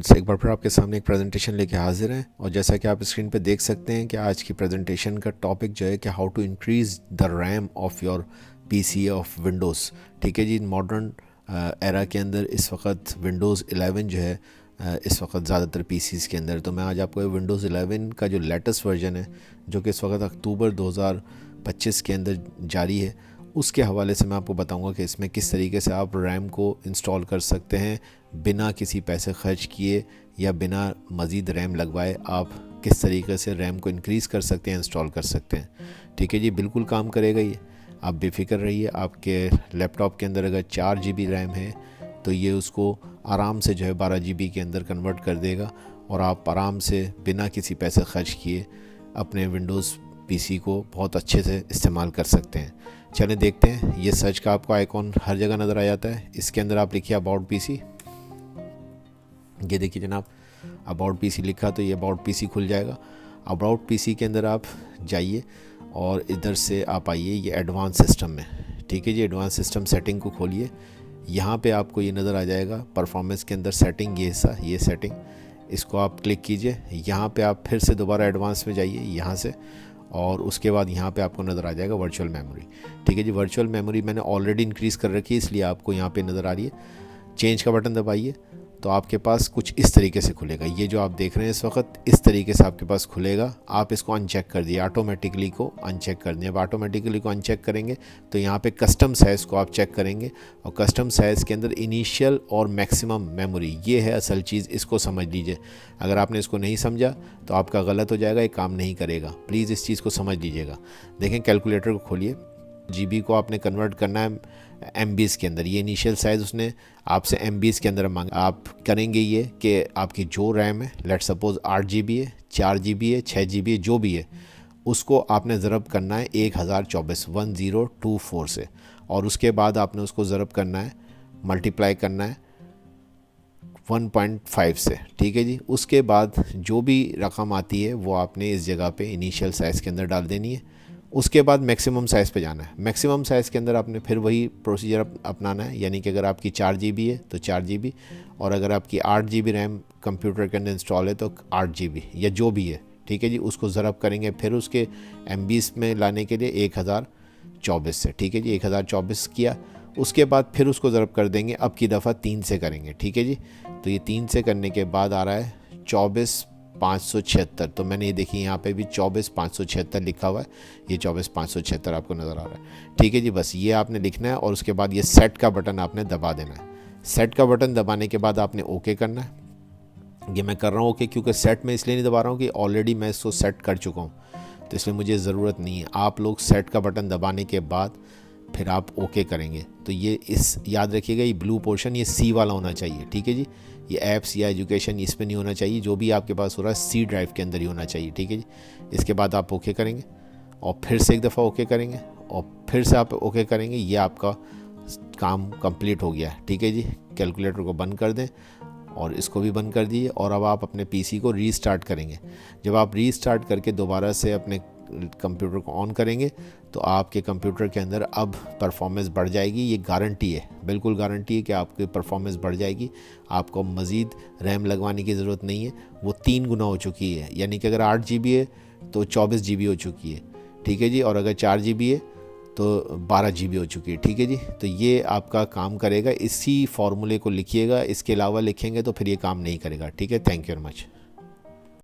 Friends, एक बार फिर आपके सामने एक प्रेजेंटेशन लेके हाजिर हैं और जैसा कि आप स्क्रीन पे देख सकते हैं कि आज की प्रेजेंटेशन का टॉपिक जो है कि how to increase the RAM of your PC of Windows. ठीक है जी, मॉडर्न एरा के अंदर इस वक्त विंडोज़ 11 जो है इस वक्त ज़्यादातर पीसीज़ के अंदर। तो मैं आज आपको विंडोज़ 11 का जो लेटेस्ट वर्जन है जो कि इस वक्त अक्टूबर 2025 के अंदर जारी है, उसके हवाले से मैं आपको बताऊंगा कि इसमें किस तरीके से आप रैम को इंस्टॉल कर सकते हैं बिना किसी पैसे खर्च किए या बिना मज़ीद रैम लगवाए। आप किस तरीके से रैम को इंक्रीज़ कर सकते हैं, इंस्टॉल कर सकते हैं। ठीक है जी, बिल्कुल काम करेगा ये, आप बेफिक्र रहिए। आपके लैपटॉप के अंदर अगर 4 GB रैम है तो ये उसको आराम से जो है 12 GB के अंदर कन्वर्ट कर देगा और आप आराम से बिना किसी पैसे खर्च किए अपने विंडोज़ पीसी को बहुत अच्छे से इस्तेमाल कर सकते हैं। चलें देखते हैं। ये सर्च का आपको आइकॉन हर जगह नज़र आ जाता है, इसके अंदर आप लिखिए अबाउट पीसी। ये देखिए जनाब, अबाउट पीसी लिखा तो ये अबाउट पीसी खुल जाएगा। अबाउट पीसी के अंदर आप जाइए और इधर से आप आइए ये एडवांस सिस्टम में। ठीक है जी, एडवांस सिस्टम सेटिंग को खोलिए। यहाँ पे आपको ये नज़र आ जाएगा परफॉर्मेंस के अंदर सेटिंग, ये हिस्सा, ये सेटिंग, इसको आप क्लिक कीजिए। यहाँ पे आप फिर से दोबारा एडवांस में जाइए यहाँ से, और उसके बाद यहाँ पे आपको नज़र आ जाएगा वर्चुअल मेमोरी। ठीक है जी, वर्चुअल मेमोरी मैंने ऑलरेडी इंक्रीज़ कर रखी है इसलिए आपको यहाँ पे नज़र आ रही है। चेंज का बटन दबाइए तो आपके पास कुछ इस तरीके से खुलेगा। ये जो आप देख रहे हैं इस वक्त इस तरीके से आपके पास खुलेगा। आप इसको अनचेक कर दिए, ऑटोमेटिकली को अनचेक कर दिए। अब ऑटोमेटिकली को अनचेक करेंगे तो यहाँ पे कस्टम साइज़ को आप चेक करेंगे और कस्टम साइज़ के अंदर इनिशियल और मैक्सिमम मेमोरी, ये है असल चीज़, इसको समझ लीजिए। अगर आपने इसको नहीं समझा तो आपका गलत हो जाएगा, ये काम नहीं करेगा। प्लीज़ इस चीज़ को समझ लीजिएगा। देखें, कैलकुलेटर को खोलिए, GB को आपने कन्वर्ट करना है MBs के अंदर। ये इनिशियल साइज़ उसने आपसे MBs के अंदर मांगा। आप करेंगे ये कि आपकी जो रैम है, लेट सपोज 8 GB है, 4 GB है, 6 GB है, जो भी है, उसको आपने ज़रब करना है 1024 से, और उसके बाद आपने उसको ज़रब करना है, मल्टीप्लाई करना है 1.5 से। ठीक है जी, उसके बाद जो भी रकम आती है वो आपने इस जगह पे इनिशियल साइज़ के अंदर डाल देनी है। उसके बाद मैक्सिमम साइज़ पे जाना है। मैक्सिमम साइज़ के अंदर आपने फिर वही प्रोसीजर अपनाना है, यानी कि अगर आपकी 4 GB है तो 4 GB, और अगर आपकी 8 GB रैम कंप्यूटर के अंदर इंस्टॉल है तो 8 GB या जो भी है। ठीक है जी, उसको ज़रब करेंगे फिर उसके MBs में लाने के लिए 1024 से। ठीक है जी, 1024 किया, उसके बाद फिर उसको ज़रब कर देंगे, अब की दफ़ा 3 से करेंगे। ठीक है जी, तो ये 3 से करने के बाद आ रहा है 24,576। तो मैंने ये देखिए यहाँ पे भी 24,576 लिखा हुआ है, ये 24,576 आपको नज़र आ रहा है। ठीक है जी, बस ये आपने लिखना है और उसके बाद ये सेट का बटन आपने दबा देना है। सेट का बटन दबाने के बाद आपने ओके करना है। ये मैं कर रहा हूँ ओके क्योंकि सेट में इसलिए नहीं दबा रहा हूँ कि ऑलरेडी मैं इसको सेट कर चुका हूँ, तो इसलिए मुझे ज़रूरत नहीं है। आप लोग सेट का बटन दबाने के बाद फिर आप ओके करेंगे तो ये इस याद रखिएगा, ये ब्लू पोर्शन ये C वाला होना चाहिए। ठीक है जी, ये ऐप्स या एजुकेशन इस पे नहीं होना चाहिए, जो भी आपके पास हो रहा है C ड्राइव के अंदर ही होना चाहिए। ठीक है जी, इसके बाद आप ओके करेंगे और फिर से एक दफ़ा ओके करेंगे और फिर से आप ओके करेंगे, ये आपका काम कंप्लीट हो गया है। ठीक है जी, कैलकुलेटर को बंद कर दें और इसको भी बंद कर दीजिए और अब आप अपने पीसी को रीस्टार्ट करेंगे। जब आप रीस्टार्ट करके दोबारा से अपने कंप्यूटर को ऑन करेंगे तो आपके कंप्यूटर के अंदर अब परफॉर्मेंस बढ़ जाएगी। ये गारंटी है, बिल्कुल गारंटी है कि आपकी परफॉर्मेंस बढ़ जाएगी। आपको मज़ीद रैम लगवाने की ज़रूरत नहीं है, वो 3 गुना हो चुकी है। यानी कि अगर 8 GB है तो 24 GB हो चुकी है। ठीक है जी, और अगर 4 GB है तो 12 GB हो चुकी है। ठीक है जी, तो ये आपका काम करेगा। इसी फार्मूले को लिखिएगा, इसके अलावा लिखेंगे तो फिर ये काम नहीं करेगा। ठीक है, थैंक यू वेरी मच।